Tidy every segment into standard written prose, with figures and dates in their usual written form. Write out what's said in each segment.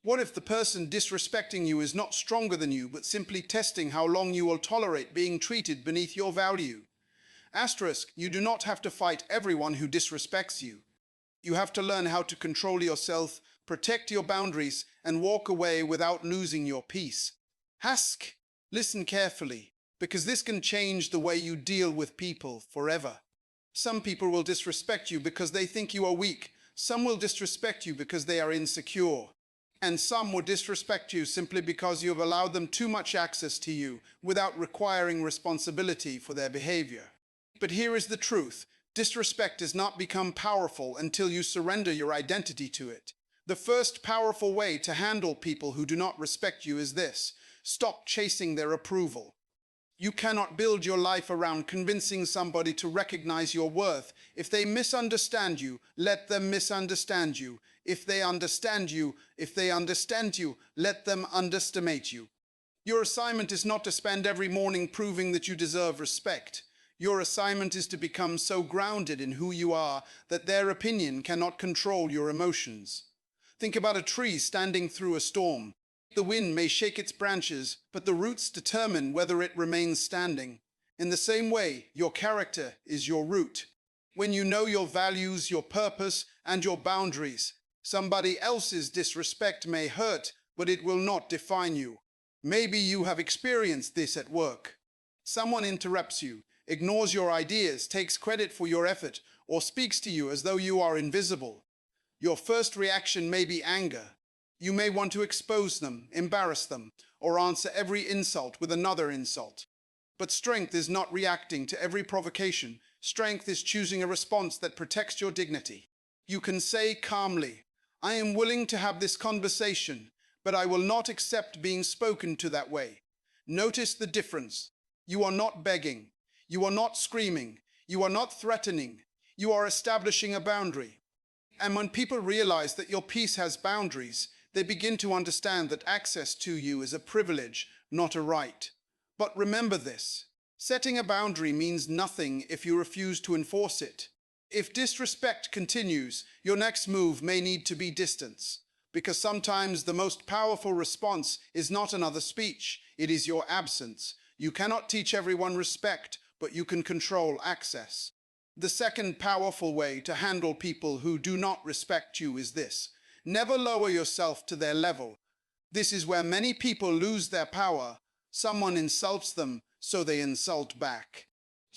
What if the person disrespecting you is not stronger than you, but simply testing how long you will tolerate being treated beneath your value? Asterisk, you do not have to fight everyone who disrespects you. You have to learn how to control yourself, protect your boundaries, and walk away without losing your peace. Hask, listen carefully, because this can change the way you deal with people forever. Some people will disrespect you because they think you are weak. Some will disrespect you because they are insecure. And some will disrespect you simply because you have allowed them too much access to you without requiring responsibility for their behavior. But here is the truth. Disrespect does not become powerful until you surrender your identity to it. The first powerful way to handle people who do not respect you is this: stop chasing their approval. You cannot build your life around convincing somebody to recognize your worth. If they misunderstand you, let them misunderstand you. If they understand you, let them underestimate you. Your assignment is not to spend every morning proving that you deserve respect. Your assignment is to become so grounded in who you are that their opinion cannot control your emotions. Think about a tree standing through a storm. The wind may shake its branches, but the roots determine whether it remains standing. In the same way, your character is your root. When you know your values, your purpose, and your boundaries, somebody else's disrespect may hurt, but it will not define you. Maybe you have experienced this at work. Someone interrupts you, ignores your ideas, takes credit for your effort, or speaks to you as though you are invisible. Your first reaction may be anger. You may want to expose them, embarrass them, or answer every insult with another insult. But strength is not reacting to every provocation. Strength is choosing a response that protects your dignity. You can say calmly, "I am willing to have this conversation, but I will not accept being spoken to that way." Notice the difference. You are not begging. You are not screaming. You are not threatening. You are establishing a boundary. And when people realize that your peace has boundaries, they begin to understand that access to you is a privilege, not a right. But remember this: setting a boundary means nothing if you refuse to enforce it. If disrespect continues, your next move may need to be distance, because sometimes the most powerful response is not another speech, it is your absence. You cannot teach everyone respect, but you can control access. The second powerful way to handle people who do not respect you is this: never lower yourself to their level. This is where many people lose their power. Someone insults them, so they insult back.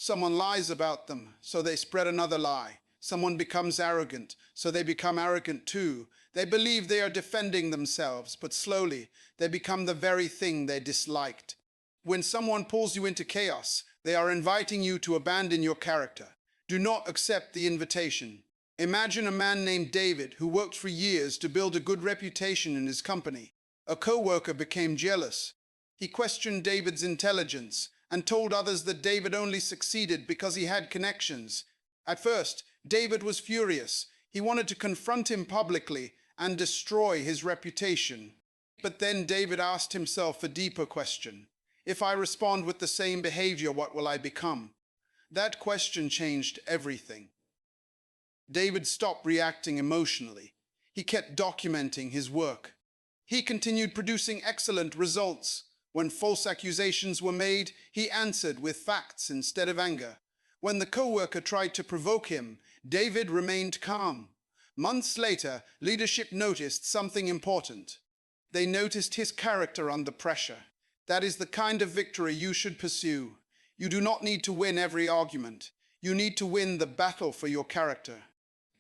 Someone lies about them, so they spread another lie. Someone becomes arrogant, so they become arrogant too. They believe they are defending themselves, but slowly they become the very thing they disliked. When someone pulls you into chaos, they are inviting you to abandon your character. Do not accept the invitation. Imagine a man named David who worked for years to build a good reputation in his company. A co-worker became jealous. He questioned David's intelligence and told others that David only succeeded because he had connections. At first, David was furious. He wanted to confront him publicly and destroy his reputation. But then David asked himself a deeper question: if I respond with the same behavior, what will I become? That question changed everything. David stopped reacting emotionally. He kept documenting his work. He continued producing excellent results. When false accusations were made, he answered with facts instead of anger. When the co-worker tried to provoke him, David remained calm. Months later, leadership noticed something important. They noticed his character under pressure. That is the kind of victory you should pursue. You do not need to win every argument. You need to win the battle for your character.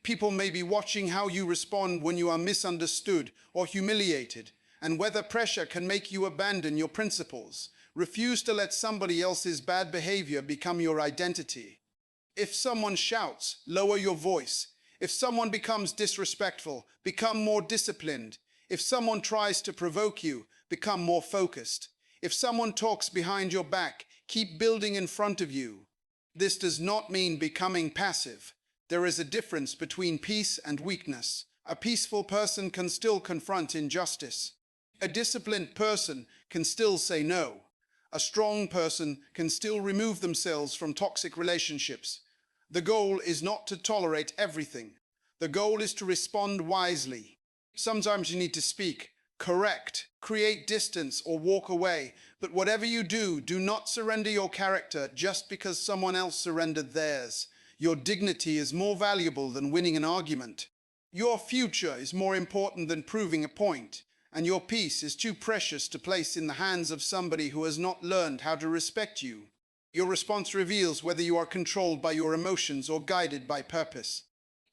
People may be watching how you respond when you are misunderstood or humiliated, and whether pressure can make you abandon your principles. Refuse to let somebody else's bad behavior become your identity. If someone shouts, lower your voice. If someone becomes disrespectful, become more disciplined. If someone tries to provoke you, become more focused. If someone talks behind your back, keep building in front of you. This does not mean becoming passive. There is a difference between peace and weakness. A peaceful person can still confront injustice. A disciplined person can still say no. A strong person can still remove themselves from toxic relationships. The goal is not to tolerate everything. The goal is to respond wisely. Sometimes you need to speak. Correct. Create distance or walk away. But whatever you do, do not surrender your character just because someone else surrendered theirs. Your dignity is more valuable than winning an argument. Your future is more important than proving a point. And your peace is too precious to place in the hands of somebody who has not learned how to respect you. Your response reveals whether you are controlled by your emotions or guided by purpose.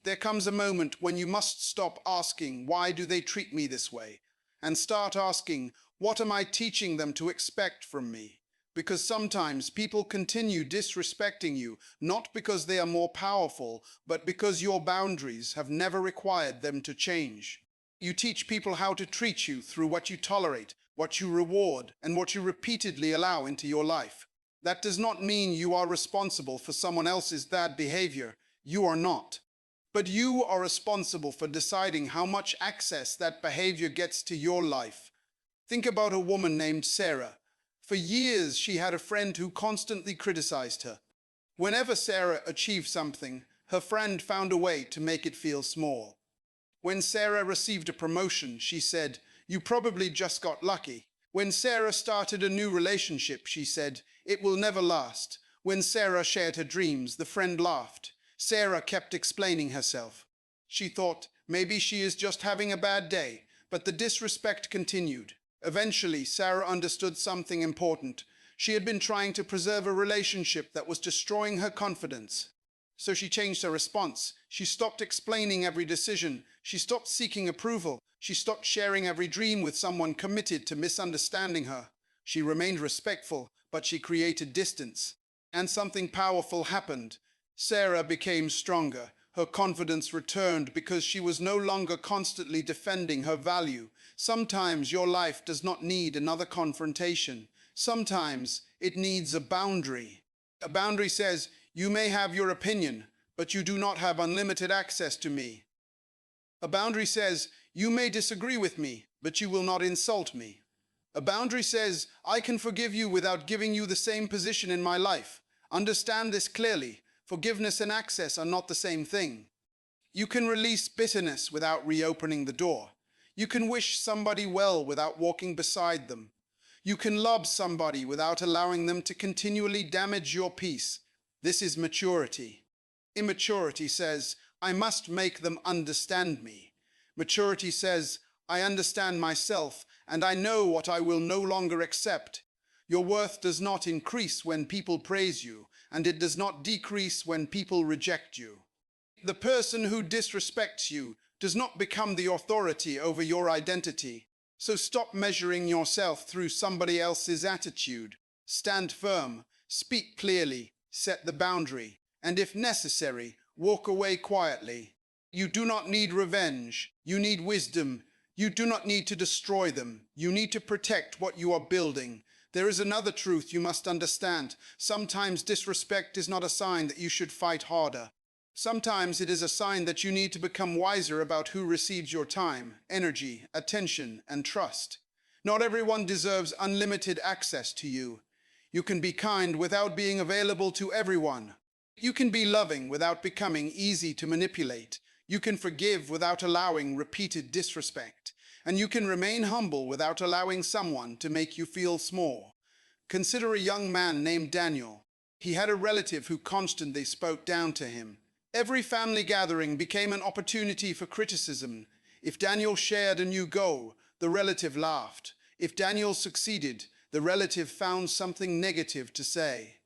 There comes a moment when you must stop asking, "Why do they treat me this way?" and start asking, "What am I teaching them to expect from me?" Because sometimes people continue disrespecting you, not because they are more powerful, but because your boundaries have never required them to change. You teach people how to treat you through what you tolerate, what you reward, and what you repeatedly allow into your life. That does not mean you are responsible for someone else's bad behavior. You are not. But you are responsible for deciding how much access that behavior gets to your life. Think about a woman named Sarah. For years, she had a friend who constantly criticized her. Whenever Sarah achieved something, her friend found a way to make it feel small. When Sarah received a promotion, she said, "You probably just got lucky." When Sarah started a new relationship, she said, "It will never last." When Sarah shared her dreams, the friend laughed. Sarah kept explaining herself. She thought, maybe she is just having a bad day, but the disrespect continued. Eventually, Sarah understood something important. She had been trying to preserve a relationship that was destroying her confidence. So she changed her response. She stopped explaining every decision. She stopped seeking approval. She stopped sharing every dream with someone committed to misunderstanding her. She remained respectful, but she created distance. And something powerful happened. Sarah became stronger. Her confidence returned because she was no longer constantly defending her value. Sometimes your life does not need another confrontation. Sometimes it needs a boundary. A boundary says, "You may have your opinion, but you do not have unlimited access to me." A boundary says, "You may disagree with me, but you will not insult me." A boundary says, "I can forgive you without giving you the same position in my life." Understand this clearly. Forgiveness and access are not the same thing. You can release bitterness without reopening the door. You can wish somebody well without walking beside them. You can love somebody without allowing them to continually damage your peace. This is maturity. Immaturity says, "I must make them understand me." Maturity says, "I understand myself and I know what I will no longer accept." Your worth does not increase when people praise you, and it does not decrease when people reject you. The person who disrespects you does not become the authority over your identity. So stop measuring yourself through somebody else's attitude. Stand firm, speak clearly, set the boundary, and if necessary, walk away quietly. You do not need revenge. You need wisdom. You do not need to destroy them. You need to protect what you are building. There is another truth you must understand. Sometimes disrespect is not a sign that you should fight harder. Sometimes it is a sign that you need to become wiser about who receives your time, energy, attention, and trust. Not everyone deserves unlimited access to you. You can be kind without being available to everyone. You can be loving without becoming easy to manipulate. You can forgive without allowing repeated disrespect. And you can remain humble without allowing someone to make you feel small. Consider a young man named Daniel. He had a relative who constantly spoke down to him. Every family gathering became an opportunity for criticism. If Daniel shared a new goal, the relative laughed. If Daniel succeeded, the relative found something negative to say.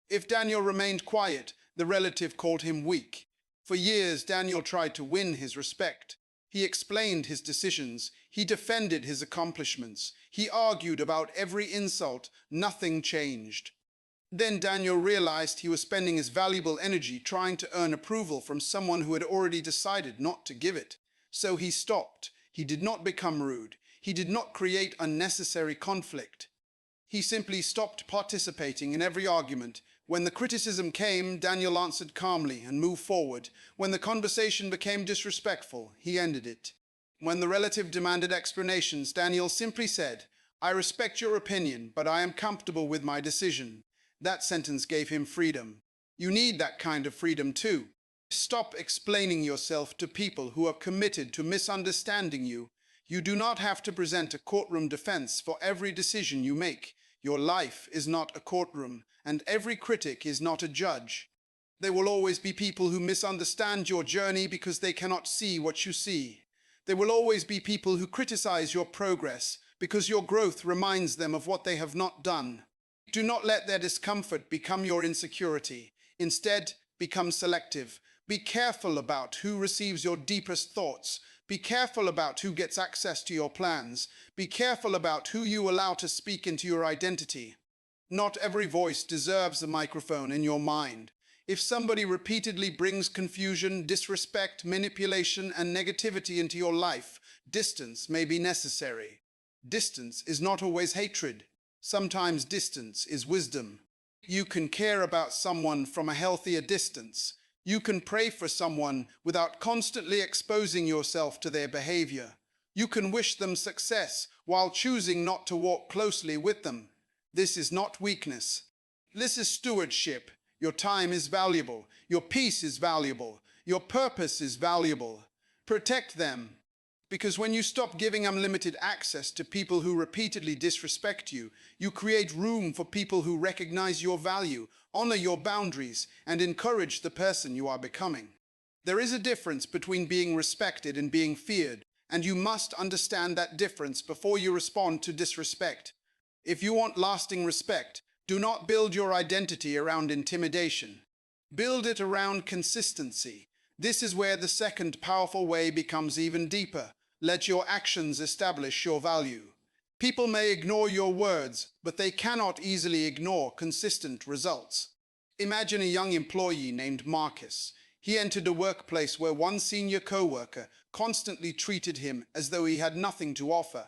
If Daniel remained quiet, the relative called him weak. For years, Daniel tried to win his respect. He explained his decisions. He defended his accomplishments. He argued about every insult. Nothing changed. Then Daniel realized he was spending his valuable energy trying to earn approval from someone who had already decided not to give it. So he stopped. He did not become rude. He did not create unnecessary conflict. He simply stopped participating in every argument. When the criticism came, Daniel answered calmly and moved forward. When the conversation became disrespectful, he ended it. When the relative demanded explanations, Daniel simply said, "I respect your opinion, but I am comfortable with my decision." That sentence gave him freedom. You need that kind of freedom too. Stop explaining yourself to people who are committed to misunderstanding you. You do not have to present a courtroom defense for every decision you make. Your life is not a courtroom, and every critic is not a judge. There will always be people who misunderstand your journey because they cannot see what you see. There will always be people who criticize your progress because your growth reminds them of what they have not done. Do not let their discomfort become your insecurity. Instead, become selective. Be careful about who receives your deepest thoughts. Be careful about who gets access to your plans. Be careful about who you allow to speak into your identity. Not every voice deserves a microphone in your mind. If somebody repeatedly brings confusion, disrespect, manipulation, and negativity into your life, distance may be necessary. Distance is not always hatred. Sometimes distance is wisdom. You can care about someone from a healthier distance. You can pray for someone without constantly exposing yourself to their behavior. You can wish them success while choosing not to walk closely with them. This is not weakness. This is stewardship. Your time is valuable. Your peace is valuable. Your purpose is valuable. Protect them. Because when you stop giving unlimited access to people who repeatedly disrespect you, you create room for people who recognize your value, honor your boundaries, and encourage the person you are becoming. There is a difference between being respected and being feared, and you must understand that difference before you respond to disrespect. If you want lasting respect, do not build your identity around intimidation. Build it around consistency. This is where the second powerful way becomes even deeper. Let your actions establish your value. People may ignore your words, but they cannot easily ignore consistent results. Imagine a young employee named Marcus. He entered a workplace where one senior co-worker constantly treated him as though he had nothing to offer.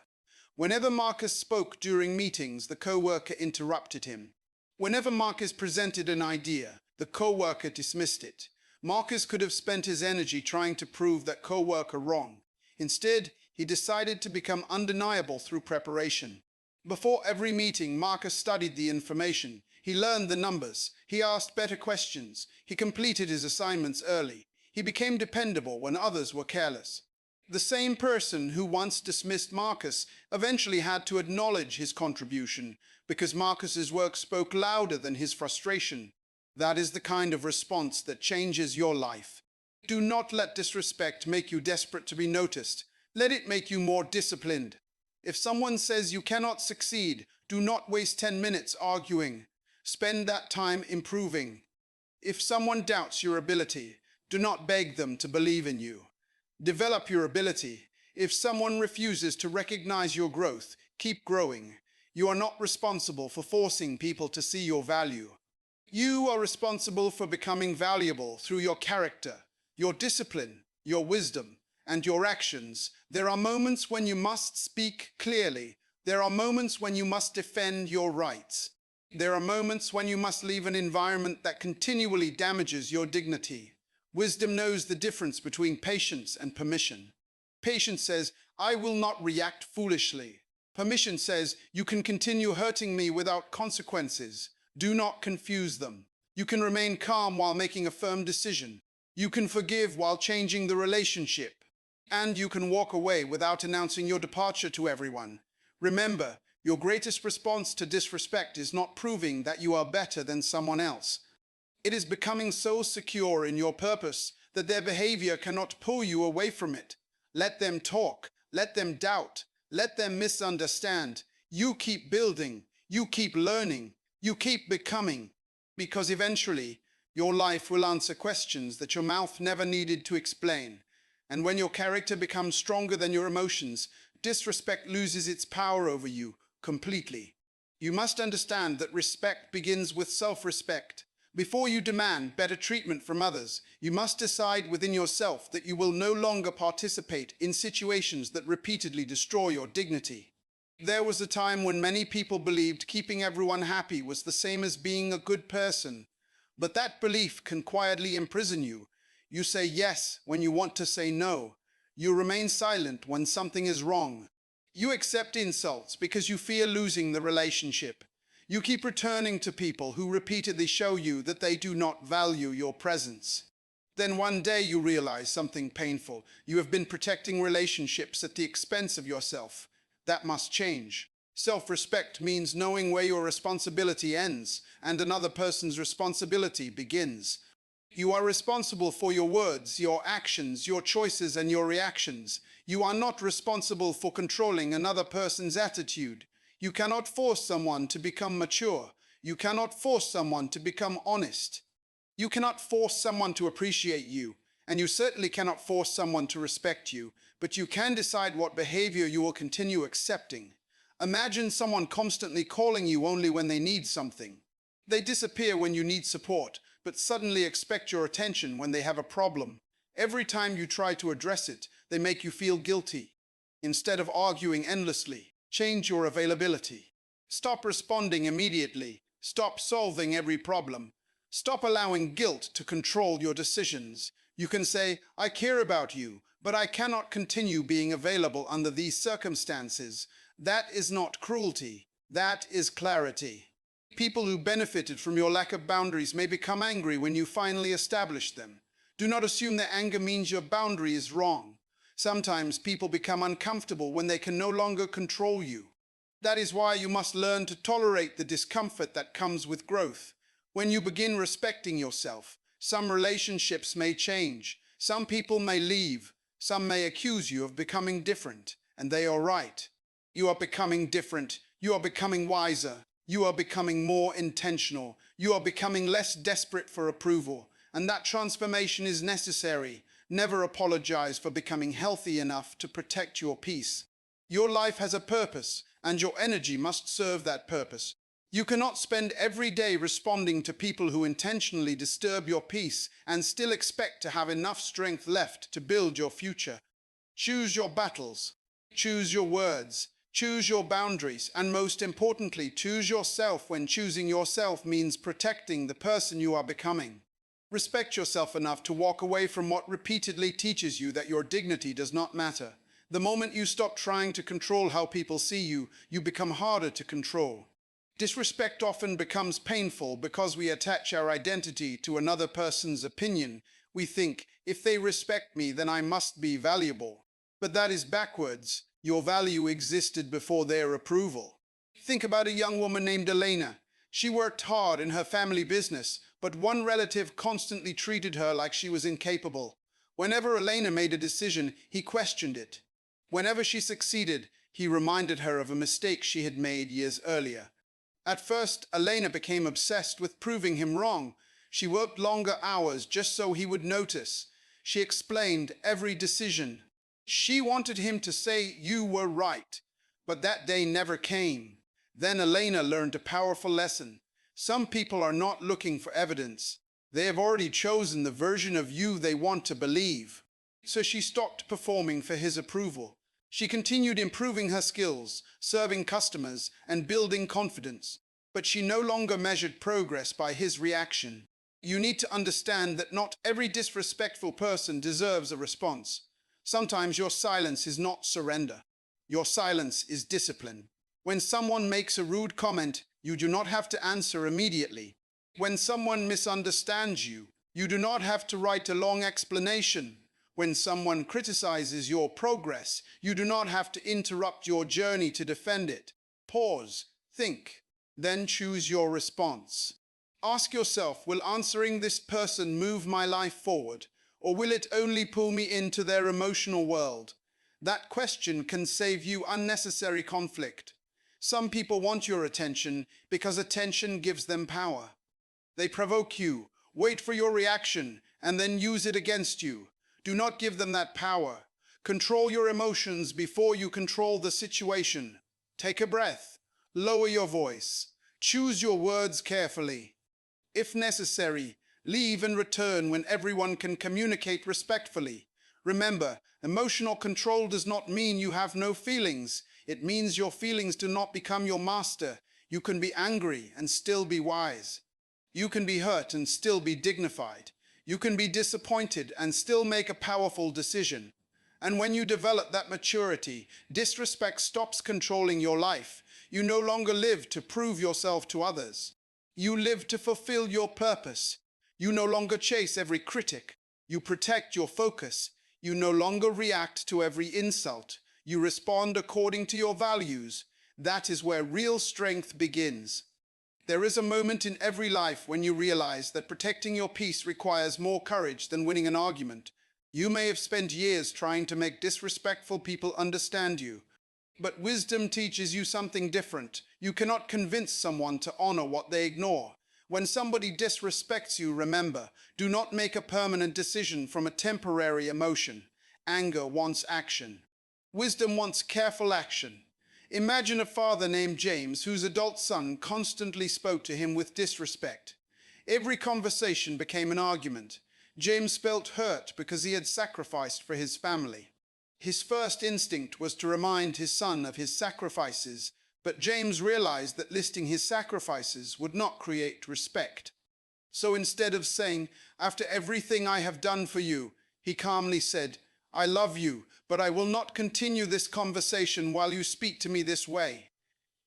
Whenever Marcus spoke during meetings, the co-worker interrupted him. Whenever Marcus presented an idea, the co-worker dismissed it. Marcus could have spent his energy trying to prove that co-worker wrong. Instead, he decided to become undeniable through preparation. Before every meeting, Marcus studied the information. He learned the numbers. He asked better questions. He completed his assignments early. He became dependable when others were careless. The same person who once dismissed Marcus eventually had to acknowledge his contribution because Marcus's work spoke louder than his frustration. That is the kind of response that changes your life. Do not let disrespect make you desperate to be noticed. Let it make you more disciplined. If someone says you cannot succeed, do not waste 10 minutes arguing. Spend that time improving. If someone doubts your ability, do not beg them to believe in you. Develop your ability. If someone refuses to recognize your growth, keep growing. You are not responsible for forcing people to see your value. You are responsible for becoming valuable through your character, your discipline, your wisdom, and your actions. There are moments when you must speak clearly. There are moments when you must defend your rights. There are moments when you must leave an environment that continually damages your dignity. Wisdom knows the difference between patience and permission. Patience says, I will not react foolishly. Permission says, you can continue hurting me without consequences. Do not confuse them. You can remain calm while making a firm decision. You can forgive while changing the relationship. And you can walk away without announcing your departure to everyone. Remember, your greatest response to disrespect is not proving that you are better than someone else. It is becoming so secure in your purpose that their behavior cannot pull you away from it. Let them talk. Let them doubt. Let them misunderstand. You keep building. You keep learning. You keep becoming. Because eventually, your life will answer questions that your mouth never needed to explain. And when your character becomes stronger than your emotions, disrespect loses its power over you completely. You must understand that respect begins with self-respect. Before you demand better treatment from others, you must decide within yourself that you will no longer participate in situations that repeatedly destroy your dignity. There was a time when many people believed keeping everyone happy was the same as being a good person. But that belief can quietly imprison you. You say yes when you want to say no. You remain silent when something is wrong. You accept insults because you fear losing the relationship. You keep returning to people who repeatedly show you that they do not value your presence. Then one day you realize something painful. You have been protecting relationships at the expense of yourself. That must change. Self-respect means knowing where your responsibility ends and another person's responsibility begins. You are responsible for your words, your actions, your choices, and your reactions. You are not responsible for controlling another person's attitude. You cannot force someone to become mature. You cannot force someone to become honest. You cannot force someone to appreciate you, and you certainly cannot force someone to respect you, but you can decide what behavior you will continue accepting. Imagine someone constantly calling you only when they need something. They disappear when you need support, but suddenly expect your attention when they have a problem. Every time you try to address it, they make you feel guilty. Instead of arguing endlessly, change your availability. Stop responding immediately. Stop solving every problem. Stop allowing guilt to control your decisions. You can say, "I care about you, but I cannot continue being available under these circumstances." That is not cruelty. That is clarity. People who benefited from your lack of boundaries may become angry when you finally establish them. Do not assume that anger means your boundary is wrong. Sometimes people become uncomfortable when they can no longer control you. That is why you must learn to tolerate the discomfort that comes with growth. When you begin respecting yourself, some relationships may change. Some people may leave. Some may accuse you of becoming different, and they are right. You are becoming different. You are becoming wiser. You are becoming more intentional. You are becoming less desperate for approval, and that transformation is necessary. Never apologize for becoming healthy enough to protect your peace. Your life has a purpose, and your energy must serve that purpose. You cannot spend every day responding to people who intentionally disturb your peace and still expect to have enough strength left to build your future. Choose your battles. Choose your words. Choose your boundaries, and most importantly, choose yourself when choosing yourself means protecting the person you are becoming. Respect yourself enough to walk away from what repeatedly teaches you that your dignity does not matter. The moment you stop trying to control how people see you, you become harder to control. Disrespect often becomes painful because we attach our identity to another person's opinion. We think, if they respect me, then I must be valuable. But that is backwards. Your value existed before their approval. Think about a young woman named Elena. She worked hard in her family business, but one relative constantly treated her like she was incapable. Whenever Elena made a decision, he questioned it. Whenever she succeeded, he reminded her of a mistake she had made years earlier. At first, Elena became obsessed with proving him wrong. She worked longer hours just so he would notice. She explained every decision. She wanted him to say, "You were right." But that day never came. Then Elena learned a powerful lesson. Some people are not looking for evidence. They have already chosen the version of you they want to believe. So she stopped performing for his approval. She continued improving her skills, serving customers, and building confidence. But she no longer measured progress by his reaction. You need to understand that not every disrespectful person deserves a response. Sometimes your silence is not surrender. Your silence is discipline. When someone makes a rude comment, you do not have to answer immediately. When someone misunderstands you, you do not have to write a long explanation. When someone criticizes your progress, you do not have to interrupt your journey to defend it. Pause, think, then choose your response. Ask yourself, will answering this person move my life forward, or will it only pull me into their emotional world? That question can save you unnecessary conflict. Some people want your attention because attention gives them power. They provoke you, wait for your reaction, and then use it against you. Do not give them that power. Control your emotions before you control the situation. Take a breath. Lower your voice. Choose your words carefully. If necessary, leave and return when everyone can communicate respectfully. Remember, emotional control does not mean you have no feelings. It means your feelings do not become your master. You can be angry and still be wise. You can be hurt and still be dignified. You can be disappointed and still make a powerful decision. And when you develop that maturity, disrespect stops controlling your life. You no longer live to prove yourself to others. You live to fulfill your purpose. You no longer chase every critic. You protect your focus. You no longer react to every insult. You respond according to your values. That is where real strength begins. There is a moment in every life when you realize that protecting your peace requires more courage than winning an argument. You may have spent years trying to make disrespectful people understand you, but wisdom teaches you something different. You cannot convince someone to honor what they ignore. When somebody disrespects you, remember, do not make a permanent decision from a temporary emotion. Anger wants action. Wisdom wants careful action. Imagine a father named James whose adult son constantly spoke to him with disrespect. Every conversation became an argument. James felt hurt because he had sacrificed for his family. His first instinct was to remind his son of his sacrifices, but James realized that listing his sacrifices would not create respect. So instead of saying, "After everything I have done for you," he calmly said, "I love you, but I will not continue this conversation while you speak to me this way."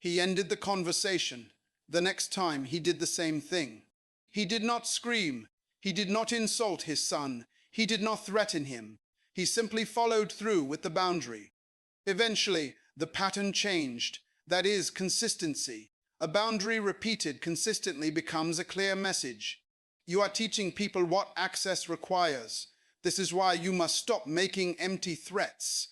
He ended the conversation. The next time he did the same thing. He did not scream. He did not insult his son. He did not threaten him. He simply followed through with the boundary. Eventually, the pattern changed. That is, consistency. A boundary repeated consistently becomes a clear message. You are teaching people what access requires. This is why you must stop making empty threats.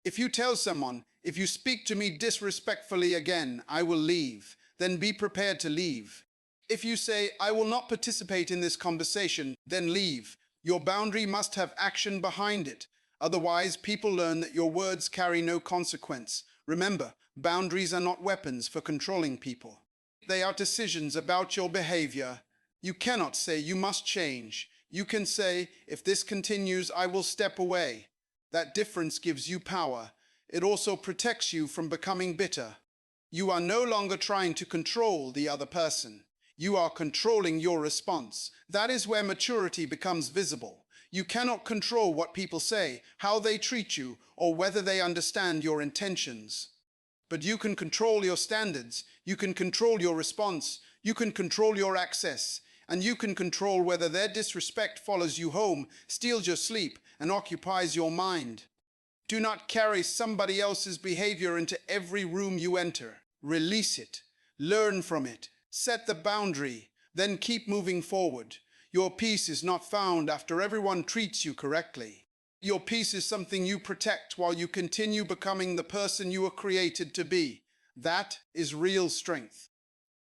If you tell someone, "If you speak to me disrespectfully again, I will leave," then be prepared to leave. If you say, "I will not participate in this conversation," then leave. Your boundary must have action behind it. Otherwise, people learn that your words carry no consequence. Remember, boundaries are not weapons for controlling people. They are decisions about your behavior. You cannot say you must change. You can say, "If this continues, I will step away." That difference gives you power. It also protects you from becoming bitter. You are no longer trying to control the other person. You are controlling your response. That is where maturity becomes visible. You cannot control what people say, how they treat you, or whether they understand your intentions. But you can control your standards. You can control your response. You can control your access. And you can control whether their disrespect follows you home, steals your sleep, and occupies your mind. Do not carry somebody else's behavior into every room you enter. Release it. Learn from it. Set the boundary. Then keep moving forward. Your peace is not found after everyone treats you correctly. Your peace is something you protect while you continue becoming the person you were created to be. That is real strength.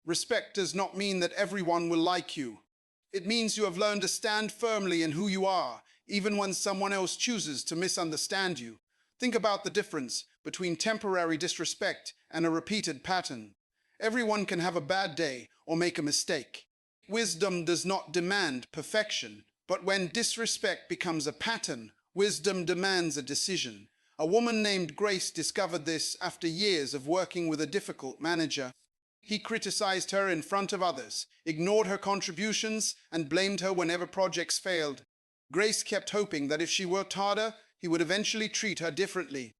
Respect does not mean that everyone will like you. It means you have learned to stand firmly in who you are, even when someone else chooses to misunderstand you. Think about the difference between temporary disrespect and a repeated pattern. Everyone can have a bad day or make a mistake. Wisdom does not demand perfection, but when disrespect becomes a pattern, wisdom demands a decision. A woman named Grace discovered this after years of working with a difficult manager. He criticized her in front of others, ignored her contributions, and blamed her whenever projects failed. Grace kept hoping that if she worked harder, he would eventually treat her differently.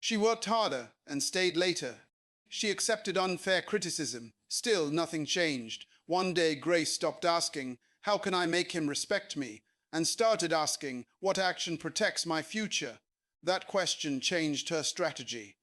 She worked harder and stayed later. She accepted unfair criticism. Still, nothing changed. One day, Grace stopped asking, "How can I make him respect me?" and started asking, "What action protects my future?" That question changed her strategy.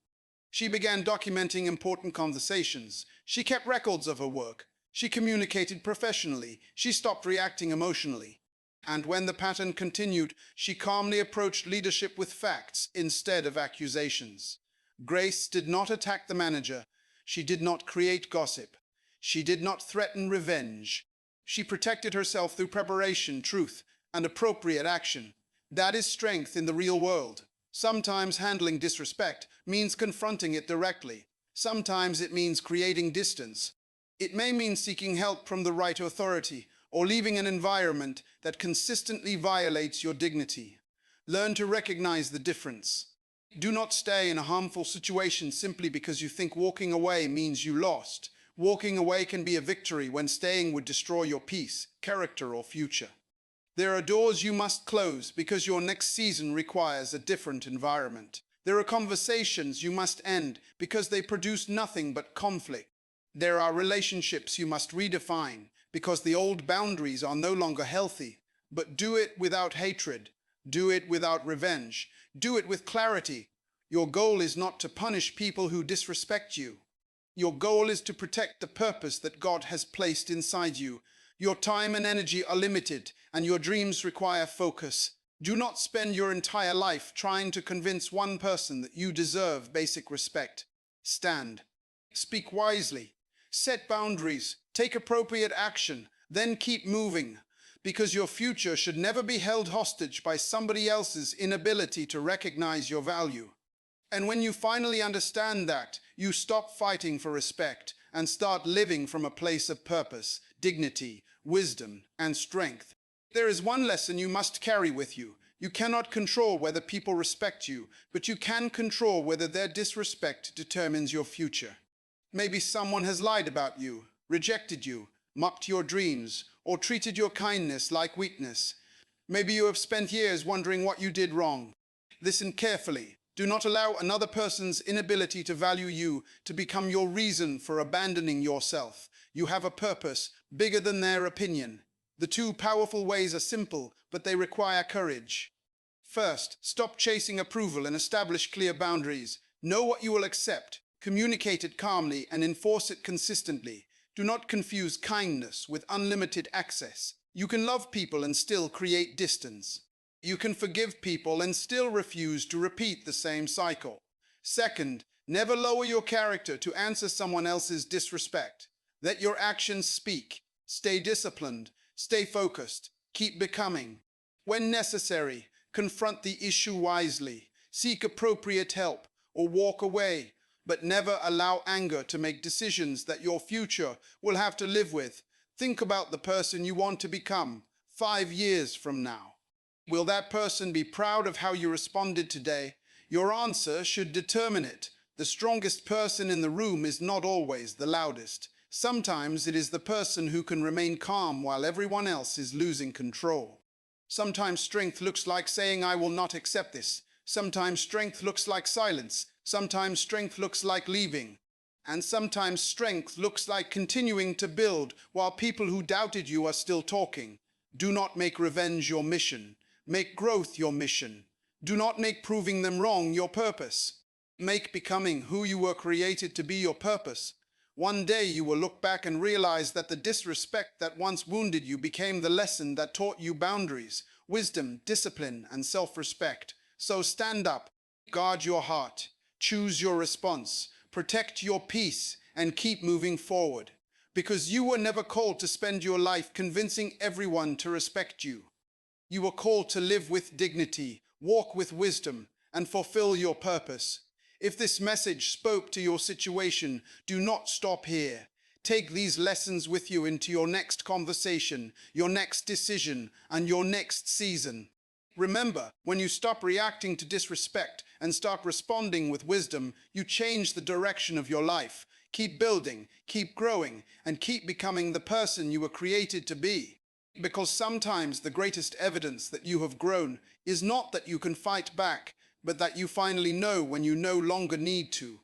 She began documenting important conversations. She kept records of her work. She communicated professionally. She stopped reacting emotionally. And when the pattern continued, she calmly approached leadership with facts instead of accusations. Grace did not attack the manager. She did not create gossip. She did not threaten revenge. She protected herself through preparation, truth, and appropriate action. That is strength in the real world. Sometimes handling disrespect means confronting it directly. Sometimes it means creating distance. It may mean seeking help from the right authority or leaving an environment that consistently violates your dignity. Learn to recognize the difference. Do not stay in a harmful situation simply because you think walking away means you lost. Walking away can be a victory when staying would destroy your peace, character, or future. There are doors you must close because your next season requires a different environment. There are conversations you must end because they produce nothing but conflict. There are relationships you must redefine because the old boundaries are no longer healthy. But do it without hatred. Do it without revenge. Do it with clarity. Your goal is not to punish people who disrespect you. Your goal is to protect the purpose that God has placed inside you. Your time and energy are limited, and your dreams require focus. Do not spend your entire life trying to convince one person that you deserve basic respect. Stand. Speak wisely. Set boundaries. Take appropriate action. Then keep moving. Because your future should never be held hostage by somebody else's inability to recognize your value. And when you finally understand that, you stop fighting for respect and start living from a place of purpose, dignity, wisdom, and strength. There is one lesson you must carry with you. You cannot control whether people respect you, but you can control whether their disrespect determines your future. Maybe someone has lied about you, rejected you, mocked your dreams, or treated your kindness like weakness. Maybe you have spent years wondering what you did wrong. Listen carefully. Do not allow another person's inability to value you to become your reason for abandoning yourself. You have a purpose bigger than their opinion. The two powerful ways are simple, but they require courage. First, stop chasing approval and establish clear boundaries. Know what you will accept, communicate it calmly, and enforce it consistently. Do not confuse kindness with unlimited access. You can love people and still create distance. You can forgive people and still refuse to repeat the same cycle. Second, never lower your character to answer someone else's disrespect. Let your actions speak. Stay disciplined. Stay focused. Keep becoming. When necessary, confront the issue wisely. Seek appropriate help or walk away. But never allow anger to make decisions that your future will have to live with. Think about the person you want to become 5 years from now. Will that person be proud of how you responded today? Your answer should determine it. The strongest person in the room is not always the loudest. Sometimes it is the person who can remain calm while everyone else is losing control. Sometimes strength looks like saying, "I will not accept this." Sometimes strength looks like silence. Sometimes strength looks like leaving. And sometimes strength looks like continuing to build while people who doubted you are still talking. Do not make revenge your mission. Make growth your mission. Do not make proving them wrong your purpose. Make becoming who you were created to be your purpose. One day you will look back and realize that the disrespect that once wounded you became the lesson that taught you boundaries, wisdom, discipline, and self-respect. So stand up, guard your heart, choose your response, protect your peace, and keep moving forward. Because you were never called to spend your life convincing everyone to respect you. You were called to live with dignity, walk with wisdom, and fulfill your purpose. If this message spoke to your situation, do not stop here. Take these lessons with you into your next conversation, your next decision, and your next season. Remember, when you stop reacting to disrespect and start responding with wisdom, you change the direction of your life. Keep building, keep growing, and keep becoming the person you were created to be. Because sometimes the greatest evidence that you have grown is not that you can fight back, but that you finally know when you no longer need to.